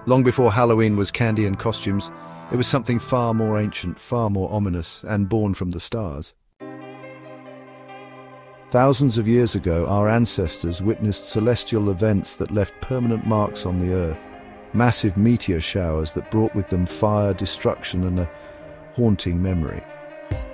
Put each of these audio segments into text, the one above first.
Long before Halloween was candy and costumes, it was something far more ancient, far more ominous, and born from the stars. Thousands of years ago, our ancestors witnessed celestial events that left permanent marks on the earth. Massive meteor showers that brought with them fire, destruction, and a haunting memory.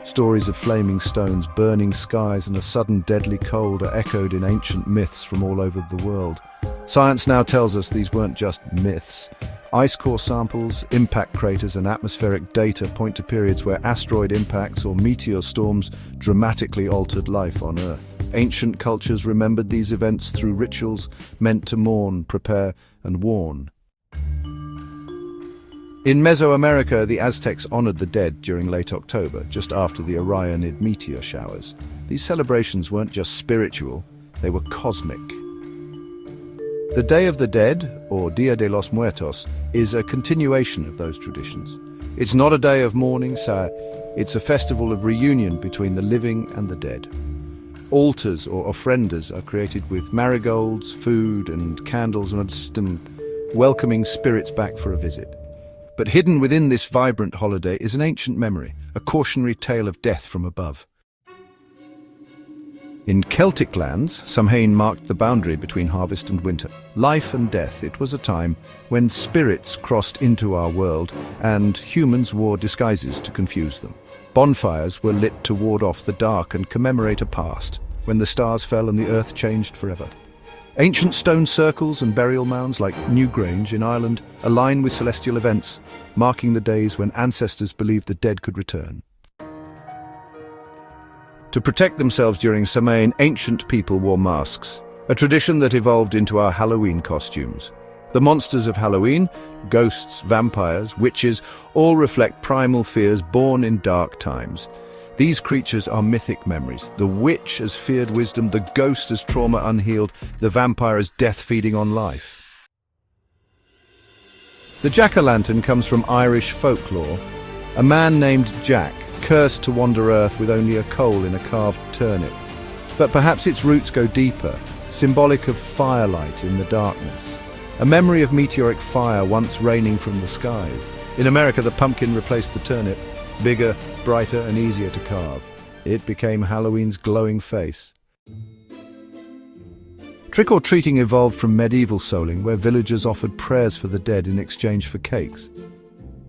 Stories of flaming stones, burning skies, and a sudden deadly cold are echoed in ancient myths from all over the world. Science now tells us these weren't just myths. Ice core samples, impact craters, and atmospheric data point to periods where asteroid impacts or meteor storms dramatically altered life on Earth. Ancient cultures remembered these events through rituals meant to mourn, prepare, and warn. In Mesoamerica, the Aztecs honored the dead during late October, just after the Orionid meteor showers. These celebrations weren't just spiritual, they were cosmic. The Day of the Dead, or Dia de los Muertos, is a continuation of those traditions. It's not a day of mourning, it's a festival of reunion between the living and the dead. Altars or ofrendas are created with marigolds, food, and candles, and welcoming spirits back for a visit. But hidden within this vibrant holiday is an ancient memory, a cautionary tale of death from above. In Celtic lands, Samhain marked the boundary between harvest and winter. Life and death, it was a time when spirits crossed into our world and humans wore disguises to confuse them. Bonfires were lit to ward off the dark and commemorate a past, when the stars fell and the earth changed forever. Ancient stone circles and burial mounds like Newgrange in Ireland align with celestial events, marking the days when ancestors believed the dead could return. To protect themselves during Samhain, ancient people wore masks, a tradition that evolved into our Halloween costumes. The monsters of Halloween, ghosts, vampires, witches, all reflect primal fears born in dark times. These creatures are mythic memories. The witch as feared wisdom, the ghost as trauma unhealed, the vampire as death feeding on life. The jack-o'-lantern comes from Irish folklore. A man named Jack, cursed to wander Earth with only a coal in a carved turnip. But perhaps its roots go deeper, symbolic of firelight in the darkness. A memory of meteoric fire once raining from the skies. In America, the pumpkin replaced the turnip, bigger, brighter, and easier to carve. It became Halloween's glowing face. Trick-or-treating evolved from medieval souling, where villagers offered prayers for the dead in exchange for cakes.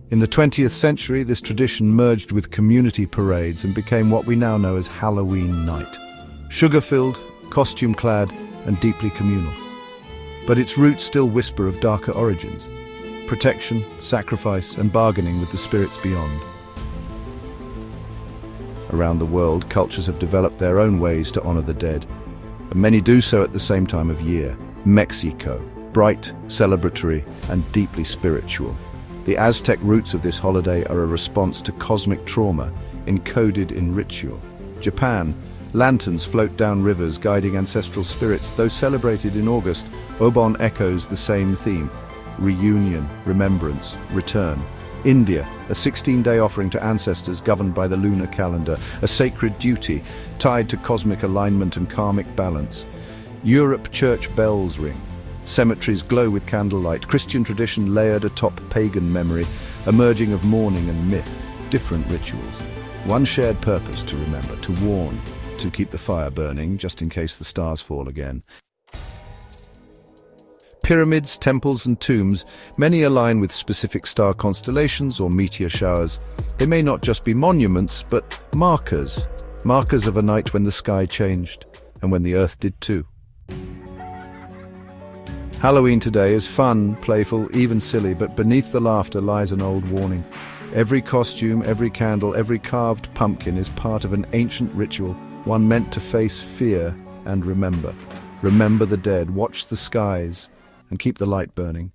In the 20th century, this tradition merged with community parades and became what we now know as Halloween night. Sugar-filled, costume-clad, and deeply communal. But its roots still whisper of darker origins. Protection, sacrifice, and bargaining with the spirits beyond. Around the world, cultures have developed their own ways to honor the dead, and many do so at the same time of year. Mexico, bright, celebratory, and deeply spiritual. The Aztec roots of this holiday are a response to cosmic trauma, encoded in ritual. Japan, lanterns float down rivers guiding ancestral spirits. Though celebrated in August, Obon echoes the same theme: reunion, remembrance, return. India, a 16-day offering to ancestors governed by the lunar calendar, a sacred duty tied to cosmic alignment and karmic balance. Europe, church bells ring. Cemeteries glow with candlelight, Christian tradition layered atop pagan memory, a merging of mourning and myth, different rituals. One shared purpose: to remember, to warn, to keep the fire burning, just in case the stars fall again. Pyramids, temples, and tombs, many align with specific star constellations or meteor showers. They may not just be monuments, but markers. Markers of a night when the sky changed, and when the earth did too. Halloween today is fun, playful, even silly, but beneath the laughter lies an old warning. Every costume, every candle, every carved pumpkin is part of an ancient ritual, one meant to face fear and remember. Remember the dead, watch the skies, and keep the light burning.